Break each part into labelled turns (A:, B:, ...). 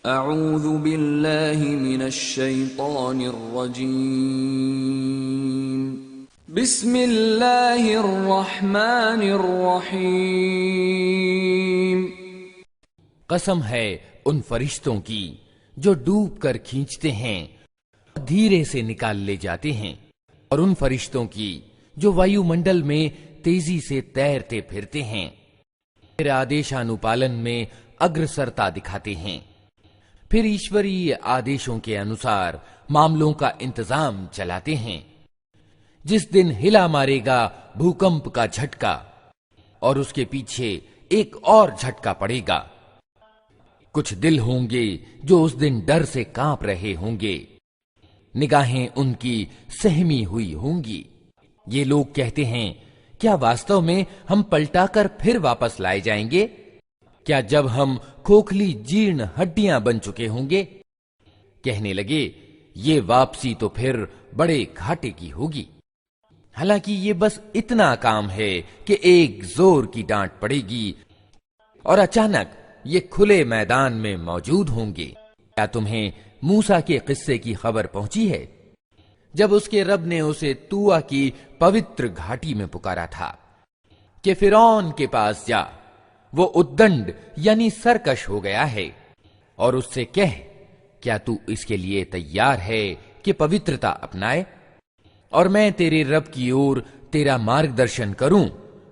A: अऊज़ु बिल्लाहि मिनश शैतानिर रजीम। बिस्मिल्लाहिर रहमानिर रहीम।
B: कसम है उन फरिश्तों की जो डूब कर खींचते हैं, धीरे से निकाल ले जाते हैं, और उन फरिश्तों की जो वायुमंडल में तेजी से तैरते फिरते हैं, मेरे आदेशानुपालन में अग्रसरता दिखाते हैं, फिर ईश्वरीय आदेशों के अनुसार मामलों का इंतजाम चलाते हैं। जिस दिन हिला मारेगा भूकंप का झटका और उसके पीछे एक और झटका पड़ेगा। कुछ दिल होंगे जो उस दिन डर से कांप रहे होंगे, निगाहें उनकी सहमी हुई होंगी। ये लोग कहते हैं, क्या वास्तव में हम पलटाकर फिर वापस लाए जाएंगे? क्या जब हम खोखली जीर्ण हड्डियां बन चुके होंगे? कहने लगे, ये वापसी तो फिर बड़े घाटे की होगी। हालांकि ये बस इतना काम है कि एक जोर की डांट पड़ेगी और अचानक ये खुले मैदान में मौजूद होंगे। क्या तुम्हें मूसा के किस्से की खबर पहुंची है, जब उसके रब ने उसे तुआ की पवित्र घाटी में पुकारा था कि फिरौन के पास जा, वो उद्दंड यानी सरकश हो गया है, और उससे कह, क्या तू इसके लिए तैयार है कि पवित्रता अपनाए और मैं तेरे रब की ओर तेरा मार्गदर्शन करूं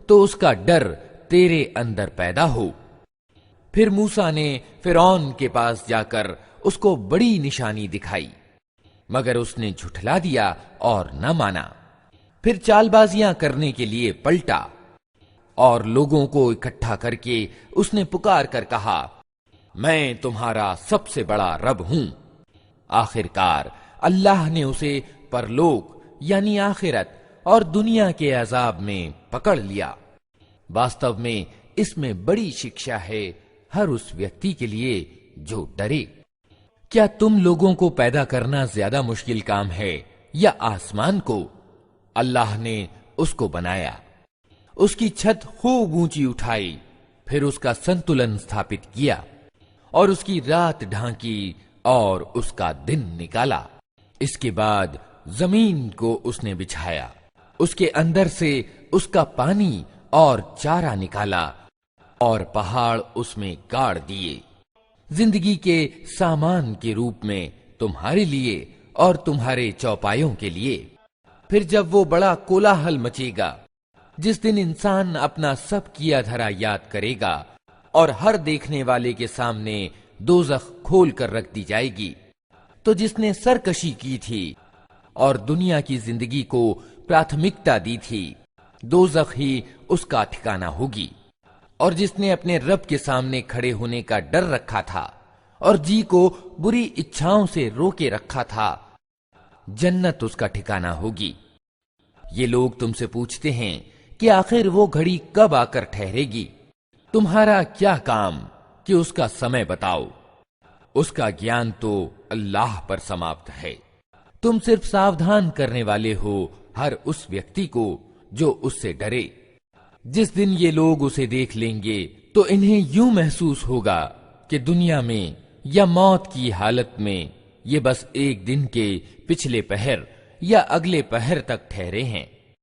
B: तो उसका डर तेरे अंदर पैदा हो। फिर मूसा ने फिरौन के पास जाकर उसको बड़ी निशानी दिखाई, मगर उसने झुठला दिया और न माना। फिर चालबाजियां करने के लिए पलटा और लोगों को इकट्ठा करके उसने पुकार कर कहा, मैं तुम्हारा सबसे बड़ा रब हूं। आखिरकार अल्लाह ने उसे परलोक यानी आखिरत और दुनिया के अजाब में पकड़ लिया। वास्तव में इसमें बड़ी शिक्षा है हर उस व्यक्ति के लिए जो डरे। क्या तुम लोगों को पैदा करना ज्यादा मुश्किल काम है या आसमान को? अल्लाह ने उसको बनाया, उसकी छत खूब ऊंची उठाई, फिर उसका संतुलन स्थापित किया और उसकी रात ढांकी और उसका दिन निकाला। इसके बाद जमीन को उसने बिछाया, उसके अंदर से उसका पानी और चारा निकाला और पहाड़ उसमें गाड़ दिए, जिंदगी के सामान के रूप में तुम्हारे लिए और तुम्हारे चौपायों के लिए। फिर जब वो बड़ा कोलाहल मचेगा, जिस दिन इंसान अपना सब किया धरा याद करेगा और हर देखने वाले के सामने दोजख खोल कर रख दी जाएगी, तो जिसने सरकशी की थी और दुनिया की जिंदगी को प्राथमिकता दी थी, दोजख ही उसका ठिकाना होगी। और जिसने अपने रब के सामने खड़े होने का डर रखा था और जी को बुरी इच्छाओं से रोके रखा था, जन्नत उसका ठिकाना होगी। ये लोग तुमसे पूछते हैं कि आखिर वो घड़ी कब आकर ठहरेगी? तुम्हारा क्या काम कि उसका समय बताओ। उसका ज्ञान तो अल्लाह पर समाप्त है। तुम सिर्फ सावधान करने वाले हो हर उस व्यक्ति को जो उससे डरे। जिस दिन ये लोग उसे देख लेंगे तो इन्हें यूं महसूस होगा कि दुनिया में या मौत की हालत में ये बस एक दिन के पिछले पहर या अगले पहर तक ठहरे हैं।